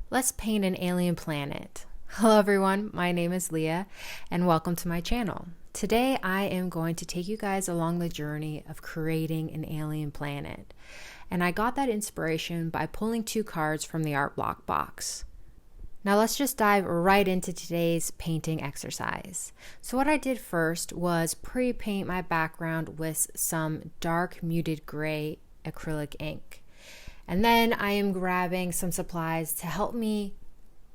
Let's paint an alien planet. Hello everyone, my name is Leah and welcome to my channel. Today I am going to take you guys along the journey of creating an alien planet. And I got that inspiration by pulling two cards from the Art Blox Box. Now let's just dive right into today's painting exercise. So what I did first was pre-paint my background with some dark muted gray acrylic ink. And then I am grabbing some supplies to help me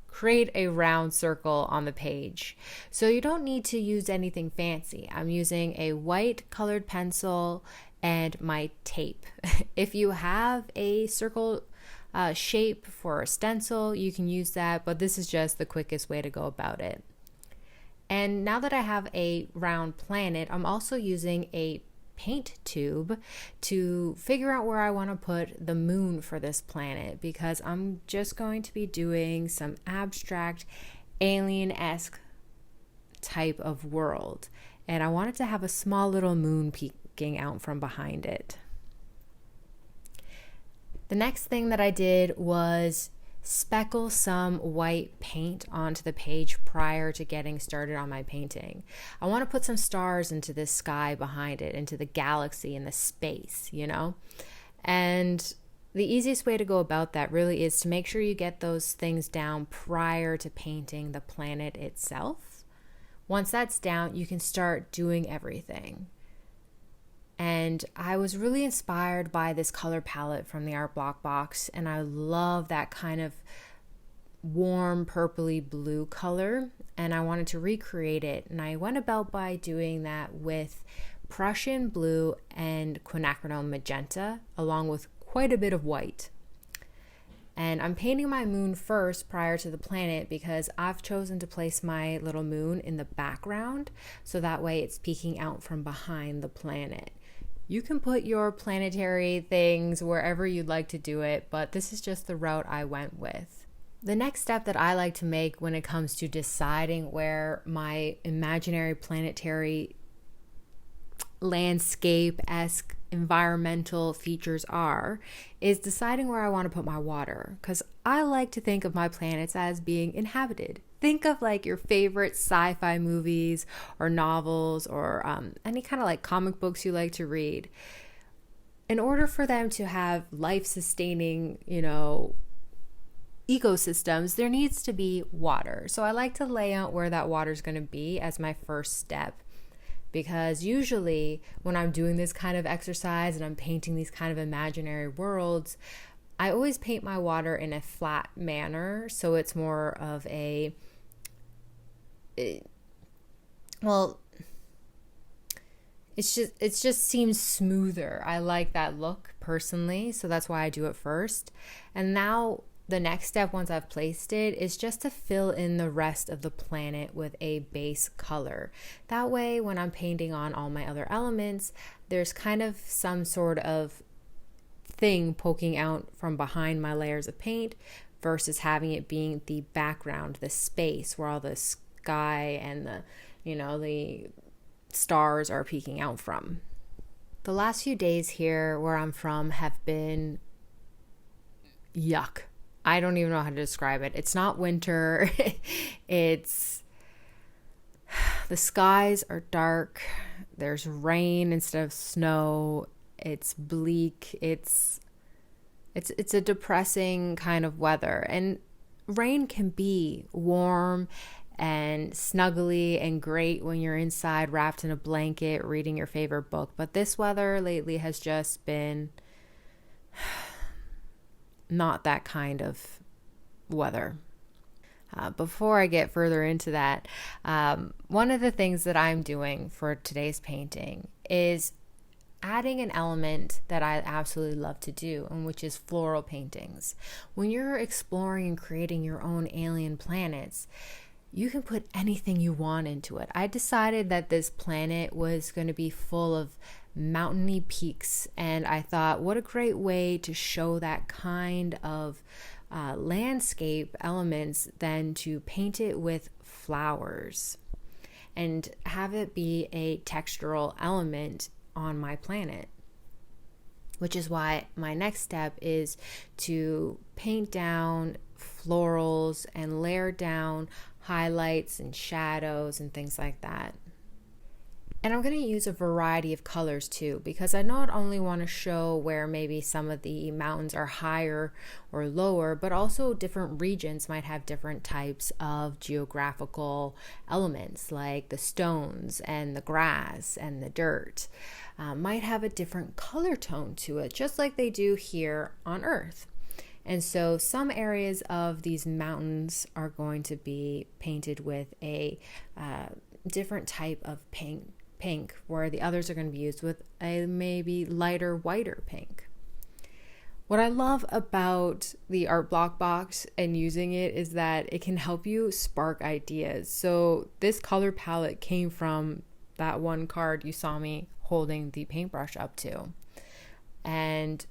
create a round circle on the page. So you don't need to use anything fancy. I'm using a white colored pencil and my tape. If you have a circle shape for a stencil, you can use that, but this is just the quickest way to go about it. And now that I have a round planet, I'm also using a paint tube to figure out where I want to put the moon for this planet, because I'm just going to be doing some abstract alien-esque type of world, and I wanted to have a small little moon peeking out from behind it. The next thing that I did was speckle some white paint onto the page prior to getting started on my painting. I want to put some stars into the sky behind it, into the galaxy and the space, you know? And the easiest way to go about that really is to make sure you get those things down prior to painting the planet itself. Once that's down, you can start doing everything. And I was really inspired by this color palette from the Art Blox Box, and I love that kind of warm purpley blue color, and I wanted to recreate it. And I went about by doing that with Prussian blue and quinacridone magenta, along with quite a bit of white. And I'm painting my moon first prior to the planet because I've chosen to place my little moon in the background, so that way it's peeking out from behind the planet. You can put your planetary things wherever you'd like to do it, but this is just the route I went with. The next step that I like to make when it comes to deciding where my imaginary planetary landscape-esque environmental features are is deciding where I want to put my water, because I like to think of my planets as being inhabited. Think of like your favorite sci-fi movies or novels or any kind of like comic books you like to read. In order for them to have life-sustaining, ecosystems, there needs to be water. So I like to lay out where that water is going to be as my first step. Because usually when I'm doing this kind of exercise and I'm painting these kind of imaginary worlds, I always paint my water in a flat manner. So it's more of it just seems smoother. I like that look personally. So that's why I do it first. And now the next step, once I've placed it, is just to fill in the rest of the planet with a base color. That way, when I'm painting on all my other elements, there's kind of some sort of thing poking out from behind my layers of paint versus having it being the background, the space where all the sky and the stars are peeking out from. The last few days here where I'm from have been yuck. I don't even know how to describe it. It's not winter. The skies are dark. There's rain instead of snow. It's bleak. It's a depressing kind of weather. And rain can be warm and snuggly and great when you're inside wrapped in a blanket reading your favorite book. But this weather lately has just been not that kind of weather. Before I get further into that, one of the things that I'm doing for today's painting is adding an element that I absolutely love to do, and which is floral paintings. When you're exploring and creating your own alien planets, you can put anything you want into it. I decided that this planet was going to be full of mountainy peaks, and I thought, what a great way to show that kind of landscape elements than to paint it with flowers and have it be a textural element on my planet. Which is why my next step is to paint down florals and layer down highlights and shadows and things like that. And I'm going to use a variety of colors too, because I not only want to show where maybe some of the mountains are higher or lower, but also different regions might have different types of geographical elements, like the stones and the grass and the dirt might have a different color tone to it, just like they do here on Earth. And so some areas of these mountains are going to be painted with a different type of pink, where the others are going to be used with a maybe lighter, whiter pink. What I love about the Art Blox Box and using it is that it can help you spark ideas. So this color palette came from that one card you saw me holding the paintbrush up to. And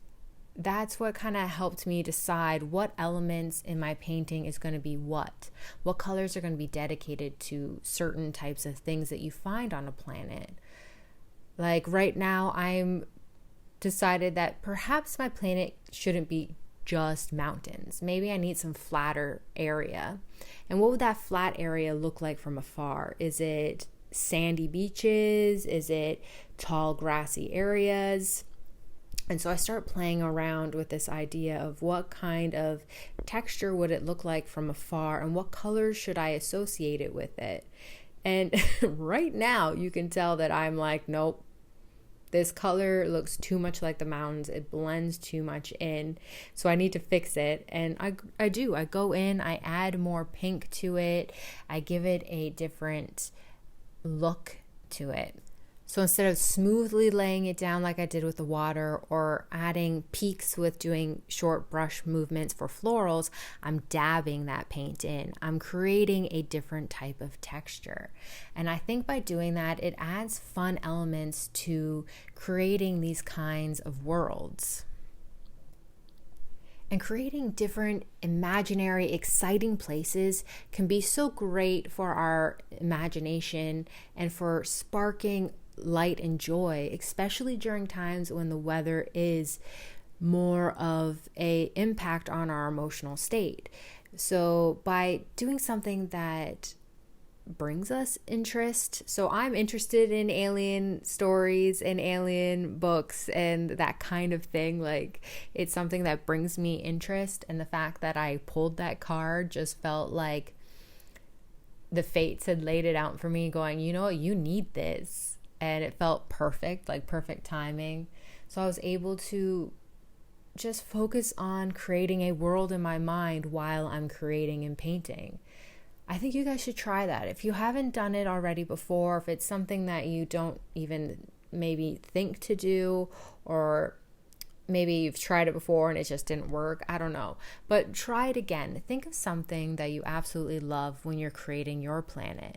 that's what kind of helped me decide what elements in my painting is going to be what colors are going to be dedicated to certain types of things that you find on a planet. Like right now, I'm decided that perhaps my planet shouldn't be just mountains. Maybe I need some flatter area. And what would that flat area look like from afar? Is it sandy beaches? Is it tall grassy areas? And so I start playing around with this idea of what kind of texture would it look like from afar and what colors should I associate it with it. And right now you can tell that I'm like, nope, this color looks too much like the mountains. It blends too much in. So I need to fix it. And I do. I go in, I add more pink to it. I give it a different look to it. So instead of smoothly laying it down like I did with the water or adding peaks with doing short brush movements for florals, I'm dabbing that paint in. I'm creating a different type of texture. And I think by doing that, it adds fun elements to creating these kinds of worlds. And creating different imaginary, exciting places can be so great for our imagination and for sparking light and joy, especially during times when the weather is more of an impact on our emotional state. So by doing something that brings us interest, so I'm interested in alien stories and alien books and that kind of thing, like it's something that brings me interest, and the fact that I pulled that card just felt like the fates had laid it out for me, going, you know what, you need this. And it felt perfect, like perfect timing. So I was able to just focus on creating a world in my mind while I'm creating and painting. I think you guys should try that. If you haven't done it already before, if it's something that you don't even maybe think to do, or maybe you've tried it before and it just didn't work, I don't know. But try it again. Think of something that you absolutely love when you're creating your planet.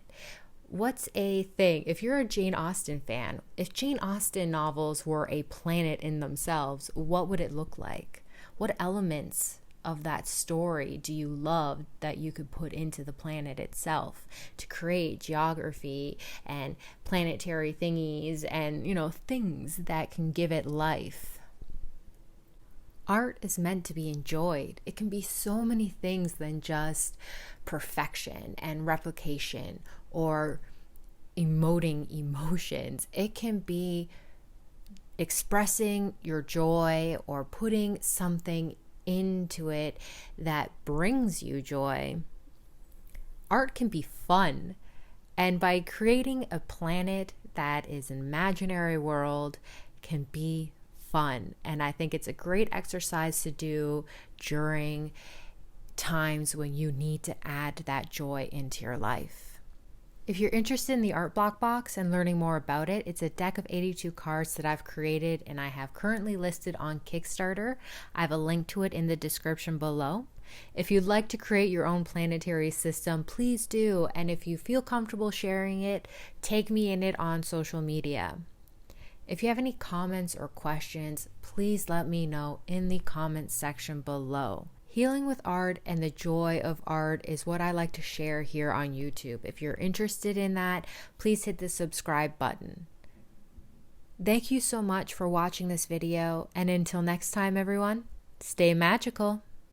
What's a thing? If you're a Jane Austen fan, if Jane Austen novels were a planet in themselves, what would it look like? What elements of that story do you love that you could put into the planet itself to create geography and planetary thingies and, things that can give it life? Art is meant to be enjoyed. It can be so many things than just perfection and replication or emoting emotions. It can be expressing your joy or putting something into it that brings you joy. Art can be fun. And by creating a planet that is an imaginary world can be fun. And I think it's a great exercise to do during times when you need to add that joy into your life. If you're interested in the Art Blox Box and learning more about it, it's a deck of 82 cards that I've created and I have currently listed on Kickstarter. I have a link to it in the description below. If you'd like to create your own planetary system, please do. And if you feel comfortable sharing it, tag me in it on social media. If you have any comments or questions, please let me know in the comments section below. Healing with art and the joy of art is what I like to share here on YouTube. If you're interested in that, please hit the subscribe button. Thank you so much for watching this video, and until next time, everyone, stay magical.